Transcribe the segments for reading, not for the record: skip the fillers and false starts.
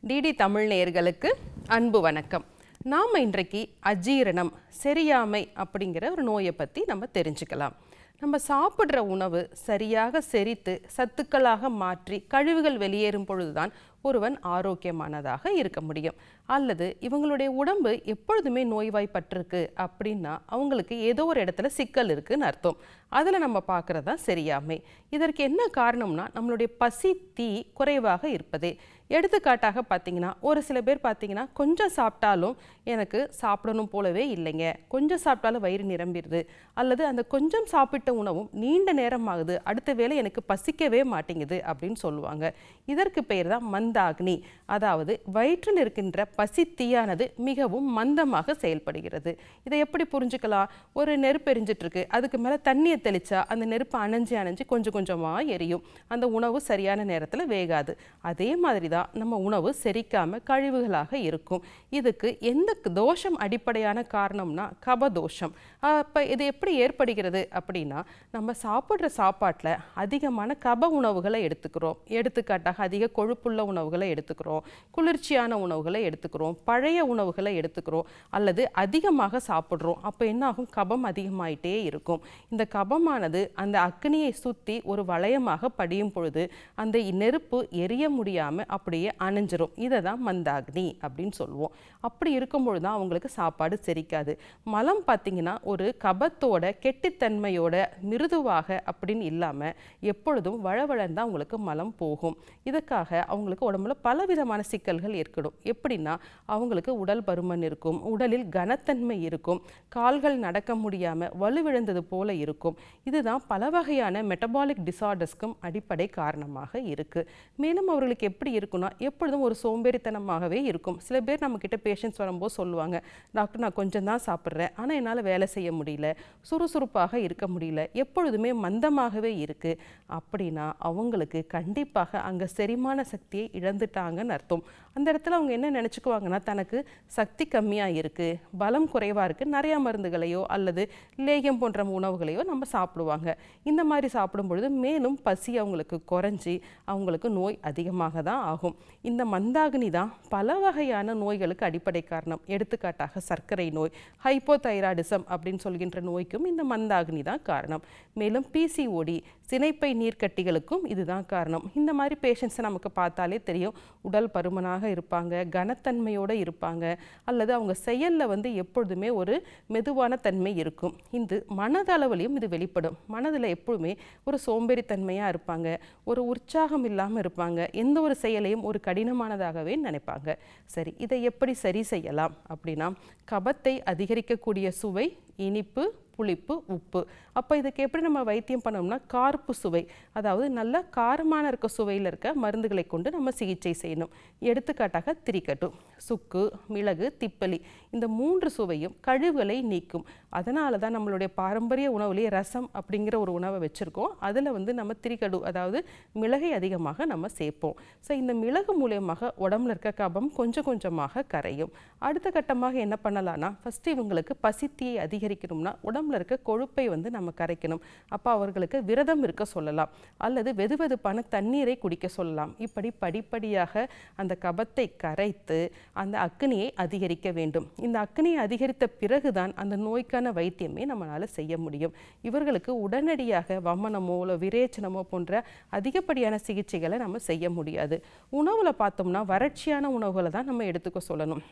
DD Tamil நேயர்களுக்கு அன்பு வணக்கம். நாம் இன்றைக்கு அஜீரணம், செரியாமை அப்படிங்கிற ஒரு நோயை பற்றி நம்ம தெரிஞ்சுக்கலாம். நம்ம சாப்பிட்ற உணவு சரியாக செரித்து சத்துக்களாக மாற்றி கழிவுகள் வெளியேறும் பொழுதுதான் ஒருவன் ஆரோக்கியமானதாக இருக்க முடியும். அல்லது இவங்களுடைய உடம்பு எப்பொழுதுமே நோய்வாய்ப்பட்டிருக்கு அப்படின்னா அவங்களுக்கு ஏதோ ஒரு இடத்துல சிக்கல் இருக்குன்னு அர்த்தம். அதில் நம்ம பார்க்குறது தான் சரியாமை. இதற்கு என்ன காரணம்னா நம்மளுடைய பசி தீ குறைவாக இருப்பதே. எடுத்துக்காட்டாக பார்த்தீங்கன்னா, ஒரு சில பேர் பார்த்தீங்கன்னா கொஞ்சம் சாப்பிட்டாலும் எனக்கு சாப்பிடணும் போலவே இல்லைங்க, கொஞ்சம் சாப்பிட்டாலும் வயிறு நிரம்பிடுது, அல்லது அந்த கொஞ்சம் சாப்பிட்ட உணவும் நீண்ட நேரம் ஆகுது, அடுத்த வேளை எனக்கு பசிக்கவே மாட்டேங்குது அப்படின்னு சொல்லுவாங்க. இதற்கு பெயர் தான் மந்தாக்னி. அதாவது வயிற்றில் இருக்கின்ற பசி தீயானது மிகவும் மந்தமாக செயல்படுகிறது. இதை எப்படி புரிஞ்சுக்கலாம்? ஒரு நெருப்பு எரிஞ்சிட்டு இருக்கு, அதுக்கு மேலே தண்ணியை தெளிச்சா அந்த நெருப்பு அணைஞ்சு அணைஞ்சு கொஞ்சம் கொஞ்சமாக எரியும், அந்த உணவு சரியான நேரத்தில் வேகாது. அதே மாதிரி தான் நம்ம உணவு செரிக்காம கழிவுகளாக இருக்கும். இதுக்கு எந்த தோஷம் அடிப்படையான காரணம்னா கபதோஷம். அப்போ இது எப்படி ஏற்படுகிறது அப்படின்னா, நம்ம சாப்பிட்ற சாப்பாட்டில் அதிகமான கப உணவுகளை எடுத்துக்கிறோம். எடுத்துக்காட்டாக அதிக கொழுப்புள்ள உணவுகளை எடுத்துக்கிறோம், குளிர்ச்சியான உணவுகளை எடுத்துக்கிறோம், பழைய உணவுகளை எடுத்துக்கிறோம், அல்லது அதிகமாக சாப்பிட்றோம். அப்போ என்ன ஆகும்? கபம் அதிகமாயிட்டே இருக்கும். இந்த கபமானது அந்த அக்னியை சுற்றி ஒரு வளையமாக படியும் பொழுது அந்த நெருப்பு எரிய முடியாமல் அப்படியே அணைஞ்சிரும். இதை தான் மந்தாக்னி அப்படின்னு சொல்லுவோம். அப்படி இருக்கும்பொழுது தான் அவங்களுக்கு சாப்பாடு செரிக்காது. மலம் பார்த்தீங்கன்னா ஒரு கபத்தோட கெட்டித்தன்மையோட மிருதுவாக அப்படின்னு இல்லாமல் எப்பொழுதும் வழவழன்னு தான் அவங்களுக்கு மலம் போகும். இதுக்காக அவங்களுக்கு உடம்புல பலவிதமான சிக்கல்கள் ஏற்படும். எப்படின்னா, அவங்களுக்கு உடல் பருமன் இருக்கும், உடலில் கனத்தன்மை இருக்கும், கால்கள் நடக்க முடியாமல் வலுவிழந்தது போல இருக்கும். இதுதான் பல வகையான மெட்டபாலிக் டிசார்டர்ஸ்க்கும் அடிப்படை காரணமாக இருக்குது. மேலும் அவர்களுக்கு எப்படி இருக்குன்னா, எப்பொழுதும் ஒரு சோம்பேறித்தனமாகவே இருக்கும். சில பேர் நம்மக்கிட்ட பேஷண்ட்ஸ் வரும்போது சொல்லுவாங்க, டாக்டர் நான் கொஞ்சம் தான் சாப்பிட்றேன், ஆனால் என்னால் வேலை செய்ய முடியல, சுறுசுறுப்பாக இருக்க முடியல, எப்பொழுதுமே மந்தமாகவே இருக்குது அப்படின்னா அவங்களுக்கு கண்டிப்பாக அங்கே செரிமான சக்தியை இழந்துட்டாங்கன்னு அர்த்தம். அந்த இடத்துல அவங்க என்ன நினச்சிக்குவாங்கன்னா, தனக்கு சக்தி கம்மியாக இருக்குது, பலம் குறைவாக இருக்குது, நிறையா மருந்துகளையோ அல்லது லேகியம் போன்ற உணவுகளையோ நம்ம சாப்பிடுவாங்க. இந்த மாதிரி சாப்பிடும் பொழுது மேலும் பசி அவங்களுக்கு குறைஞ்சி அவங்களுக்கு நோய் அதிகமாக தான் ஆகும். இந்த மந்தாகினி தான் பல வகையான நோய்களுக்கு அடிப்படை காரணம். எடுத்துக்காட்டாக சர்க்கரை நோய், ஹைப்போதைராய்டிசம் அப்படின்னு சொல்கின்ற நோய்க்கும் இந்த மந்தாகினி தான் காரணம். மேலும் பிசிஓடி, சினைப்பை நீர்க்கட்டிகளுக்கும் இதுதான் காரணம். இந்த மாதிரி பேஷண்ட்ஸை நமக்கு பார்த்தாலே தெரியும், உடல் பருமனாக இருப்பாங்க, கனத்தன்மையோடு இருப்பாங்க, அல்லது அவங்க செயலில் எப்பொழுதுமே ஒரு மெதுவான தன்மை இருக்கும். இந்த மனதளவிலையும் இது வெளிப்படும். மனதில் எப்பொழுதுமே ஒரு சோம்பேறித்தன்மையாக இருப்பாங்க, ஒரு உற்சாகம் இல்லாமல் இருப்பாங்க, எந்த ஒரு செயலையும் ஒரு கடினமானதாகவே நினைப்பாங்க. சரி, இதை எப்படி சரி செய்யலாம் அப்படின்னா, கபத்தை அதிகரிக்கக்கூடிய சுவை, இனிப்பு, புளிப்பு, உப்பு. அப்போ இதுக்கு எப்படி நம்ம வைத்தியம் பண்ணோம்னா, கார்ப்பு சுவை, அதாவது நல்ல காரமான இருக்க சுவையில் இருக்க மருந்துகளை கொண்டு நம்ம சிகிச்சை செய்யணும். எடுத்துக்காட்டாக திரிக்கட்டு, சுக்கு, மிளகு, திப்பலி, இந்த 3 சுவையும் கழிவுகளை நீக்கும். அதனால தான் நம்மளுடைய பாரம்பரிய உணவுலேயே ரசம் அப்படிங்கிற ஒரு உணவை வச்சுருக்கோம். அதில் நம்ம திரிக்கடு, அதாவது மிளகை அதிகமாக நம்ம சேர்ப்போம். ஸோ இந்த மிளகு மூலியமாக உடம்புல இருக்க கபம் கொஞ்சம் கொஞ்சமாக கரையும். அடுத்த கட்டமாக என்ன பண்ணலான்னா, ஃபஸ்ட்டு இவங்களுக்கு பசித்தியை அதிகரிக்கணும்னா உடம்புல இருக்க கொழுப்பை நம்ம கரைக்கணும். அப்போ அவர்களுக்கு விரதம் இருக்க சொல்லலாம், அல்லது வெதுவெதுப்பான தண்ணீரை குடிக்க சொல்லலாம். இப்படி படிப்படியாக அந்த கபத்தை கரைத்து அந்த அக்னியை அதிகரிக்க வேண்டும். இந்த அக்னியை அதிகரித்த பிறகுதான் அந்த நோய்க்கான வைத்தியமே நம்மளால் செய்ய முடியும். இவர்களுக்கு உடனடியாக வமனமோ இல்லை விரேச்சனமோ போன்ற அதிகப்படியான சிகிச்சைகளை நம்ம செய்ய முடியாது. உணவில் பார்த்தோம்னா வறட்சியான உணவுகளை தான் நம்ம எடுத்துக்க சொல்லணும்.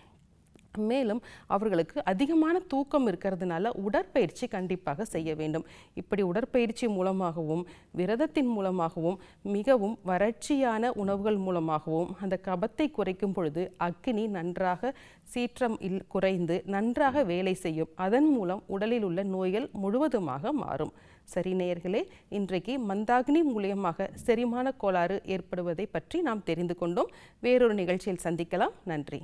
மேலும் அவர்களுக்கு அதிகமான தூக்கம் இருக்கிறதுனால உடற்பயிற்சி கண்டிப்பாக செய்ய வேண்டும். இப்படி உடற்பயிற்சி மூலமாகவும் விரதத்தின் மூலமாகவும் மிகவும் வறட்சியான உணவுகள் மூலமாகவும் அந்த கபத்தை குறைக்கும் பொழுது அக்னி நன்றாக சீற்றம் குறைந்து நன்றாக வேலை செய்யும். அதன் மூலம் உடலில் உள்ள நோய்கள் முழுவதுமாக மாறும். சரி நேயர்களே, இன்றைக்கு மந்தாகினி மூலியமாக செரிமான கோளாறு ஏற்படுவதை பற்றி நாம் தெரிந்து கொண்டோம். வேறொரு நிகழ்ச்சியில் சந்திக்கலாம். நன்றி.